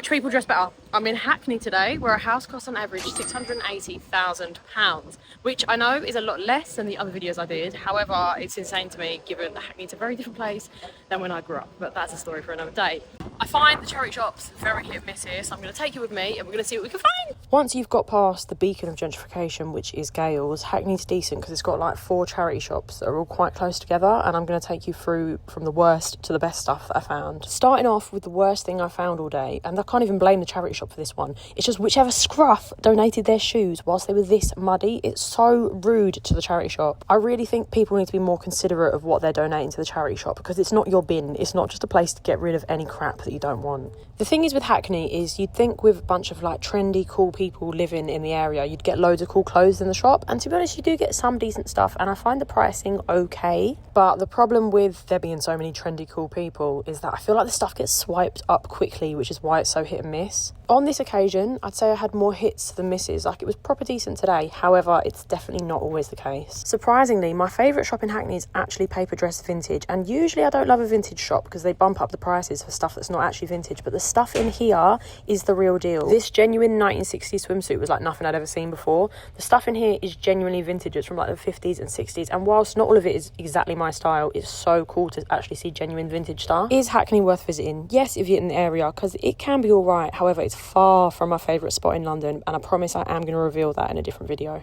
rich people dress better. I'm in Hackney today, where a house costs on average £680,000, which I know is a lot less than the other videos I did. However, it's insane to me, given that Hackney's a very different place than when I grew up, but that's a story for another day. I find the charity shops very hit and miss here, so I'm going to take you with me and we're going to see what we can find. Once you've got past the beacon of gentrification, which is Gales, Hackney's decent because it's got like 4 charity shops that are all quite close together, and I'm going to take you through from the worst to the best stuff that I found. Starting off with the worst thing I found all day, and I can't even blame the charity shop for this one, it's just whichever scruff donated their shoes whilst they were this muddy. It's so rude to the charity shop. I really think people need to be more considerate of what they're donating to the charity shop, because it's not your bin, it's not just a place to get rid of any crap that you don't want. The thing is with Hackney is you'd think with a bunch of like trendy cool people living in the area you'd get loads of cool clothes in the shop, and to be honest you do get some decent stuff, and I find the pricing okay, but the problem with there being so many trendy cool people is that I feel like the stuff gets swiped up quickly, which is why it's so hit and miss. On this occasion, I'd say I had more hits than misses. Like, it was proper decent today. However, it's definitely not always the case. Surprisingly, my favourite shop in Hackney is actually Paper Dress Vintage. And usually I don't love a vintage shop because they bump up the prices for stuff that's not actually vintage. But the stuff in here is the real deal. This genuine 1960s swimsuit was like nothing I'd ever seen before. The stuff in here is genuinely vintage. It's from like the 50s and 60s. And whilst not all of it is exactly my style, it's so cool to actually see genuine vintage stuff. Is Hackney worth visiting? Yes, if you're in the area, because it can be all right. However, it's far from my favourite spot in London, and I promise I am going to reveal that in a different video.